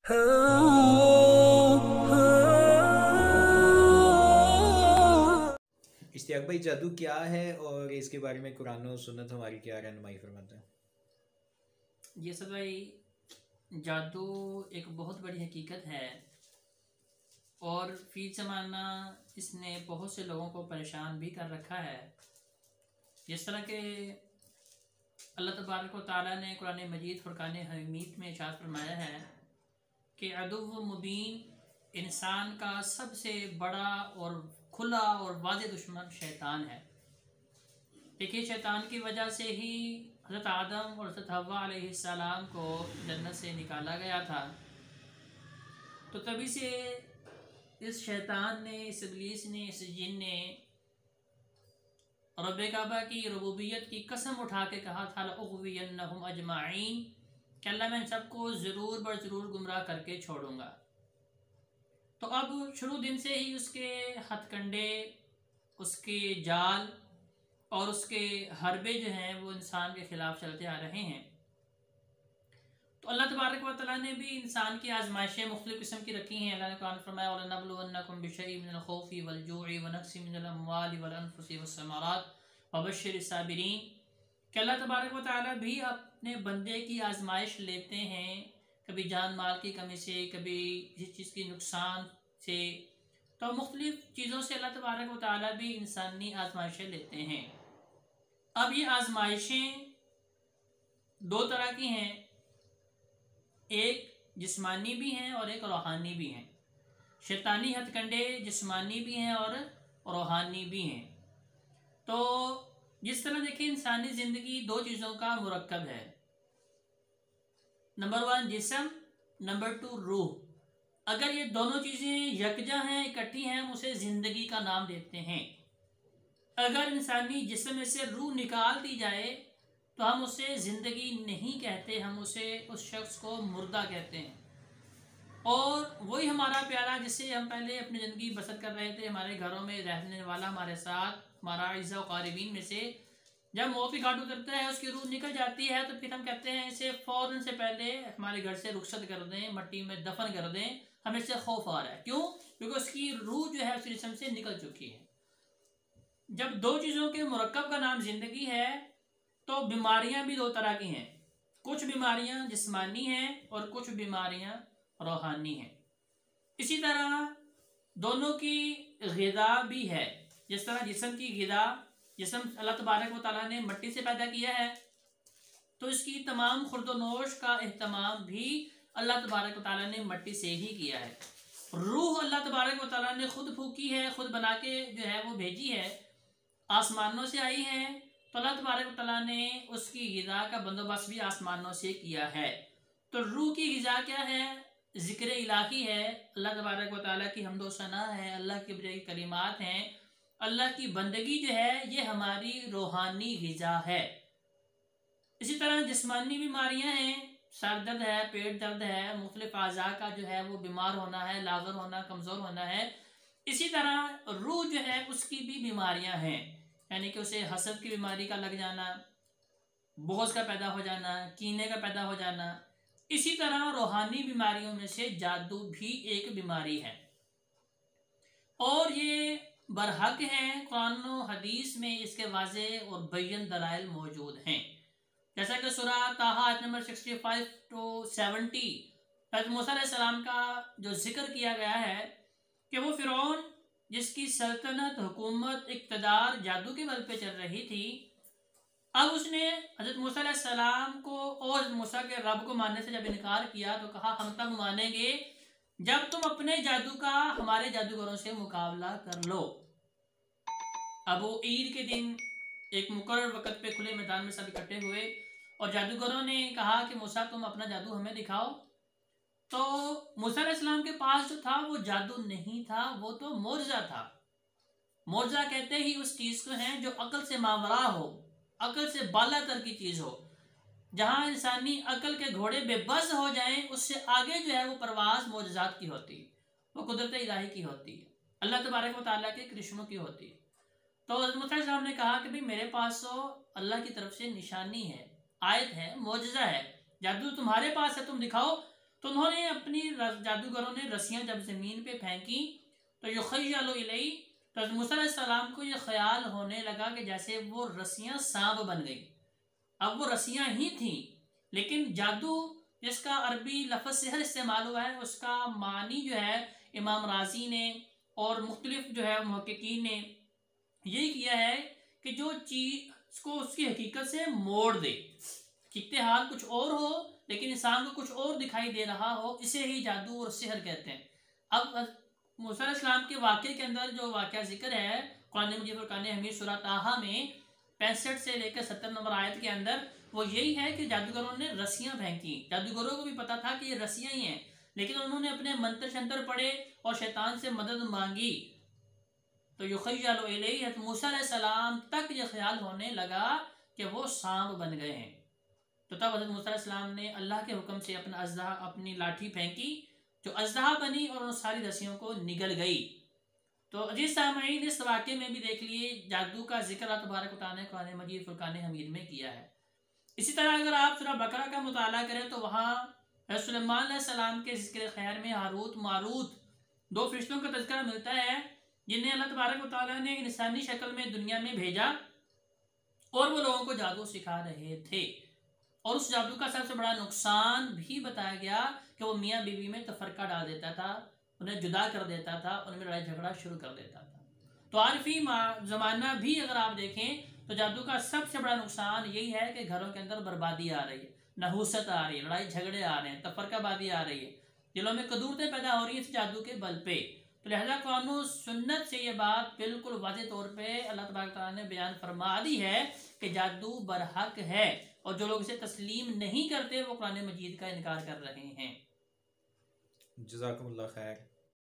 इश्तियाक भाई, जादू क्या है और इसके बारे में कुरान और सुन्नत हमारी क्या रहनुमाई फरमाते हैं? ये सब भाई, जादू एक बहुत बड़ी हकीकत है और फी ज़माना इसने बहुत से लोगों को परेशान भी कर रखा है। जिस तरह के अल्लाह तबारक व तआला ने कुरान मजीद फुरकान हमीद में इरशाद फरमाया है कि अदुव्व मुबीन इंसान का सबसे बड़ा और खुला और वाज़ेह दुश्मन शैतान है। देखिए, शैतान की वजह से ही हज़रत आदम और हज़रत हव्वा अलैहिस्सलाम को जन्नत से निकाला गया था। तो तभी से इस शैतान ने, इस इब्लीस ने, इस जिन ने रब्बे काबा की रबूबियत की कसम उठा के कहा था लअग़वियन्नहुम अजमाइन कि अल्लाह मैं इन सबको ज़रूर बर ज़रूर गुमराह करके छोड़ूंगा। तो अब शुरू दिन से ही उसके हथकंडे, उसके जाल और उसके हरबे जो हैं वो इंसान के ख़िलाफ़ चलते आ रहे हैं। तो अल्लाह तबारक व तआला ने भी इंसान की आजमाइशें मुख्तलिफ़ किस्म की रखी हैं। अल्लाह ने कुरान फरमाया वलनबलुवन्नकुम बिशैइन मिनल खौफि वल जूइ व नक्सिन मिनल अम्वालि वल अनफुसि वस्समरात वबश्शिरिस साबिरीन कि अल्लाह तबारक व तआला भी अपने बंदे की आजमाइश लेते हैं, कभी जान माल की कमी से, कभी किसी चीज़ की नुकसान से। तो मुख्तलिफ़ चीज़ों से अल्लाह तबारक व तआला भी इंसानी आजमाइशें लेते हैं। अब ये आजमाइशें दो तरह की हैं, एक जिस्मानी भी हैं और एक रूहानी भी हैं। शैतानी हथकंडे जिस्मानी भी हैं और रूहानी भी हैं। तो जिस तरह देखिए, इंसानी ज़िंदगी दो चीज़ों का मुरक्कब है। नंबर 1 जिस्म, नंबर 2 रूह। अगर ये दोनों चीज़ें यकजा हैं, इकट्ठी हैं, हम उसे ज़िंदगी का नाम देते हैं। अगर इंसानी जिस्म में से रूह निकाल दी जाए तो हम उसे ज़िंदगी नहीं कहते, हम उसे, उस शख्स को मुर्दा कहते हैं। और वही हमारा प्यारा जिससे हम पहले अपनी ज़िंदगी बसर कर रहे थे, हमारे घरों में रहने वाला, हमारे साथ हमारा इज़्ज़ा क़ारिबीन में से जब मौत की घाट उतरता है, उसकी रूह निकल जाती है, तो फिर हम कहते हैं इसे फ़ौरन से पहले हमारे घर से रुखसत कर दें, मट्टी में दफन कर दें, हमें इससे खौफ आ रहा है। क्यों? क्योंकि उसकी रूह जो है उस जिस्म से निकल चुकी है। जब दो चीज़ों के मुरक्कब का नाम ज़िंदगी है तो बीमारियां भी दो तरह की हैं। कुछ बीमारियां जिस्मानी हैं और कुछ बीमारियां रूहानी हैं। इसी तरह दोनों की ग़िज़ा भी है। जिस तरह जिस्म की ग़िज़ा, जिस्म अल्लाह तबारक व तआला ने मट्टी से पैदा किया है, तो इसकी तमाम खुर्दोनोश का एहतमाम भी अल्लाह तबारक व तआला ने मट्टी से ही किया है। रूह अल्लाह तबारक व तआला ने खुद फूकी है, खुद बना के जो है वो भेजी है, आसमानों से आई है। तो अल्लाह तबारक व तआला ने उसकी ग़िज़ा का बंदोबस्त भी आसमानों से किया है। तो रूह की ग़िज़ा क्या है? ज़िक्र इलाही है, अल्लाह तबारक व तआला की हम्दो सना है, अल्लाह की बड़ी कलिमात हैं, अल्लाह की बंदगी जो है ये हमारी रूहानी ग़िज़ा है। इसी तरह जिस्मानी बीमारियां हैं, सर दर्द है, पेट दर्द है, मुख्तलिफ अज़ा का जो है वो बीमार होना है, लाग़र होना, कमज़ोर होना है। इसी तरह रूह जो है उसकी भी बीमारियां हैं, यानी कि उसे हसद की बीमारी का लग जाना, बोझ का पैदा हो जाना, कीने का पैदा हो जाना। इसी तरह रूहानी बीमारियों में से जादू भी एक बीमारी है और ये बरहक है। कुरान और हदीस में इसके वाज़ेह और बय्यन दलाइल मौजूद हैं। जैसा कि सूरह ताहा आयत नंबर 65 to 70 हज़रत मूसा अलैहिस्सलाम का जो जिक्र किया गया है कि वो फ़िरौन जिसकी सल्तनत, हुकूमत, इक़्तिदार जादू के बल पे चल रही थी, अब उसने हज़रत मूसा अलैहिस्सलाम को और हज़रत मूसा के रब को मानने से जब इनकार किया तो कहा हम तब मानेंगे जब तुम अपने जादू का हमारे जादूगरों से मुकाबला कर लो। अब वो ईद के दिन एक मुकर्रर वक़्त पे खुले मैदान में सब इकट्ठे हुए और जादूगरों ने कहा कि मूसा तुम अपना जादू हमें दिखाओ। तो मूसा अलैहिस्सलाम के पास जो था वो जादू नहीं था, वो तो मोर्जा था। मोर्जा कहते ही उस चीज़ को हैं जो अकल से मावरा हो, अकल से बाला तर की चीज़ हो, जहाँ इंसानी अकल के घोड़े बेबस हो जाएं, उससे आगे जो है वो परवाज़ मोजज़ात की होती है, वो कुदरत इलाही की होती है, अल्लाह तबारक व तआला के करिश्मों की होती है। तो हज़रत मूसा अलैहिस्सलाम ने कहा कि भाई मेरे पास तो अल्लाह की तरफ से निशानी है, आयत है, मोजज़ा है, जादू तुम्हारे पास है, तुम दिखाओ। तो उन्होंने अपनी जादूगरों ने रस्सियां जब ज़मीन पे फेंकी तो युखय्यलु इलैहि, तो हज़रत मूसा अलैहिस्सलाम को ये ख्याल होने लगा कि जैसे वो रस्सियां सांप बन गई। अब वो रस्सियां ही थी, लेकिन जादू जिसका अरबी लफ्ज़ सिहर इस्तेमाल हुआ है उसका मानी जो है इमाम राजी ने और मुख्तलिफ जो है मुहक्किकीन ने यही किया है कि जो चीज़ को उसकी हकीकत से मोड़ दे, खिकते हाल कुछ और हो लेकिन इंसान को कुछ और दिखाई दे रहा हो, इसे ही जादू और सिहर कहते हैं। अब मूसा अलैहिस्सलाम के वाक़े के अंदर जो वाक़या जिक्र है कुरान मजीद फुरक़ान हमीद सूरह ताहा में 65 से लेकर 70 नंबर आयत के अंदर, वो यही है कि जादूगरों ने रस्सियां फेंकी। जादूगरों को भी पता था कि ये रस्सियां ही हैं, लेकिन उन्होंने अपने मंत्र शंत्र पढ़े और शैतान से मदद मांगी। तो युखय्यलु इलैहि, हज़रत मूसा अलैहिस्सलाम तक ये ख्याल होने लगा कि वो सांप बन गए हैं। तो तब हज़रत मूसा अलैहिस्सलाम ने अल्लाह के हुक्म से अपना अज़दा अपनी लाठी फेंकी, जो अज़दा बनी और उन सारी रस्सियों को निगल गई। तो अजीज सामईन, इस वाक़े में भी देख लिए जादू का जिक्र अल्लाह तबारक व तआला ने कुरान मजीद फुरक़ान हमीद में किया है। इसी तरह अगर आप सूरह बकरा का मुताला करें तो वहाँ सुलेमान अलैहिस्सलाम के ज़िक्र खैर में हारूत मारूत दो फरिश्तों का तज़किरा मिलता है, जिन्हें अल्लाह तबारक व तआला ने इंसानी शक्ल में दुनिया में भेजा और वो लोगों को जादू सिखा रहे थे। और उस जादू का सबसे बड़ा नुकसान भी बताया गया कि वो मियाँ बीवी में तफरका डाल देता था, उन्हें जुदा कर देता था, उनमें लड़ाई झगड़ा शुरू कर देता था। तो आरफी ज़माना भी अगर आप देखें तो जादू का सबसे बड़ा नुकसान यही है कि घरों के अंदर बर्बादी आ रही है, नहूसत आ रही है, लड़ाई झगड़े आ रहे हैं, तफरकाबादी आ रही है, दिलों में कदूरतें पैदा हो रही हैं इस जादू के बल पे। तो लिहाजा कुरान और सुन्नत से ये बात बिल्कुल वाज़ेह तौर पे अल्लाह तबारक तआला ने बयान फरमा दी है कि जादू बरहक है, और जो लोग इसे तस्लीम नहीं करते वो कुरान मजीद का इनकार कर रहे हैं। जज़ाकुमुल्लाह खैर।